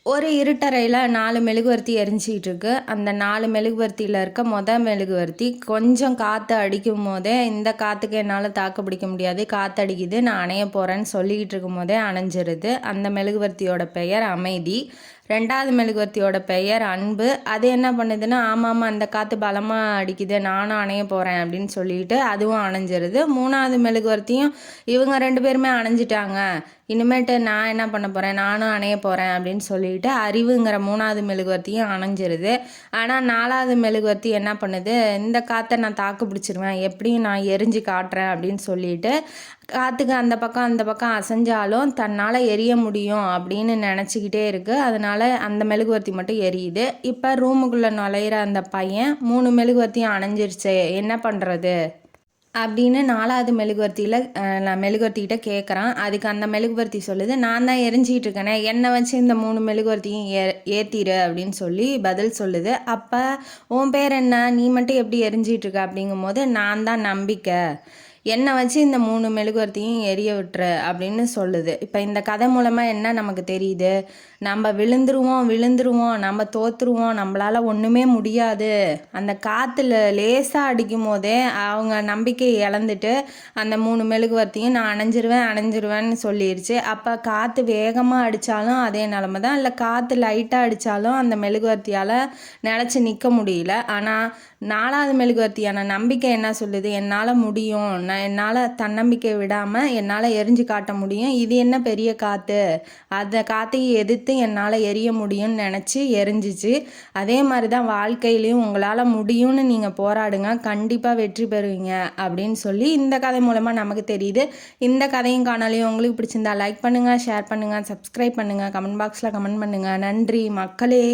ஒரு இருட்டறையில் 4 மெழுகுவர்த்தி எரிஞ்சிக்கிட்டு இருக்கு. அந்த 4 மெழுகுவர்த்தியில் இருக்க மெழுகுவர்த்தி கொஞ்சம் காற்று அடிக்கும் போதே, இந்த காற்றுக்கு என்னால் தாக்கு பிடிக்க முடியாது, காற்று அடிக்குது, நான் அணைய போகிறேன்னு சொல்லிக்கிட்டு இருக்கும் போதே அணைஞ்சிருது. அந்த மெழுகுவர்த்தியோட பெயர் அமைதி. 2வது மெழுகுவர்த்தியோட பெயர் அன்பு. அது என்ன பண்ணுதுன்னா, ஆமாம் அந்த காற்று பலமாக அடிக்குது, நானும் அணைய போகிறேன் அப்படின்னு சொல்லிட்டு அதுவும் அணைஞ்சிருது. 3வது மெழுகுவர்த்தியும் இவங்க 2 பேருமே அணைஞ்சிட்டாங்க, இனிமேட்டு நான் என்ன பண்ண போகிறேன், நானும் அணைய போகிறேன் அப்படின்னு சொல்லிட்டு அறிவுங்கிற 3வது மெழுகுவர்த்தியும் அணைஞ்சிருது. ஆனால் 4வது மெழுகுவர்த்தி என்ன பண்ணுது, இந்த காற்றை நான் தாக்கு பிடிச்சிருவேன், எப்படியும் நான் எரிஞ்சு காட்டுறேன் அப்படின்னு சொல்லிட்டு காற்றுக்கு அந்த பக்கம் அசைஞ்சாலும் தன்னால் எரிய முடியும் அப்படின்னு நினச்சிக்கிட்டே இருக்குது. அதனால் அந்த மெழுகுவர்த்தி மட்டும் எரியுது. இப்போ ரூமுக்குள்ளே நுழையிற அந்த பையன் 3 மெழுகுவர்த்தியும் அணைஞ்சிருச்சு, என்ன பண்ணுறது அப்படின்னு 4வது மெழுகுவர்த்திக்கிட்ட கேட்குறான். அதுக்கு அந்த மெழுகுவர்த்தி சொல்லுது, நான் தான் எரிஞ்சிக்கிட்டு இருக்கேனே, என்னை வச்சு இந்த 3 மெழுகுவர்த்தியும் ஏற்றிடு அப்படின்னு சொல்லி பதில் சொல்லுது. அப்போ உன் பேர் என்ன, நீ மட்டும் எப்படி எரிஞ்சிகிட்டு இருக்க அப்படிங்கும்போது, நான் தான் நம்பிக்கை, என்னை வச்சு இந்த 3 மெழுகுவர்த்தியும் எரிய விட்டுரு அப்படின்னு சொல்லுது. இப்போ இந்த கதை மூலமாக என்ன நமக்கு தெரியுது, நம்ம விழுந்துருவோம், நம்ம தோற்றுருவோம், நம்மளால் ஒன்றுமே முடியாது. அந்த காற்றுல லேசாக அடிக்கும் போதே அவங்க நம்பிக்கையை இழந்துட்டு அந்த 3 மெழுகுவர்த்தியும் நான் அணைஞ்சிருவேன்னு சொல்லிடுச்சு. அப்போ காற்று வேகமாக அடித்தாலும் அதே நிலமை தான், இல்லை காற்று லைட்டாக அடித்தாலும் அந்த மெழுகுவர்த்தியால் நிலச்சி நிற்க முடியல. ஆனால் 4வது மெழுகுவர்த்தியான நம்பிக்கை என்ன சொல்லுது, என்னால் முடியும், என்னால் தன்னம்பிக்கை விடாமல் என்னால் எரிஞ்சு காட்ட முடியும், இது என்ன பெரிய காற்று, அந்த காற்றையும் எதிர்த்து என்னால் எரிய முடியும்னு நினச்சி எரிஞ்சிச்சு. அதே மாதிரி தான் வாழ்க்கையிலையும் உங்களால் முடியும்னு நீங்கள் போராடுங்க, கண்டிப்பாக வெற்றி பெறுவீங்க அப்படின்னு சொல்லி இந்த கதை மூலமாக நமக்கு தெரியுது. இந்த கதையும் காணொலியும் உங்களுக்கு பிடிச்சிருந்தா லைக் பண்ணுங்கள், ஷேர் பண்ணுங்கள், சப்ஸ்கிரைப் பண்ணுங்கள், கமெண்ட் பாக்ஸில் கமெண்ட் பண்ணுங்கள். நன்றி மக்களே.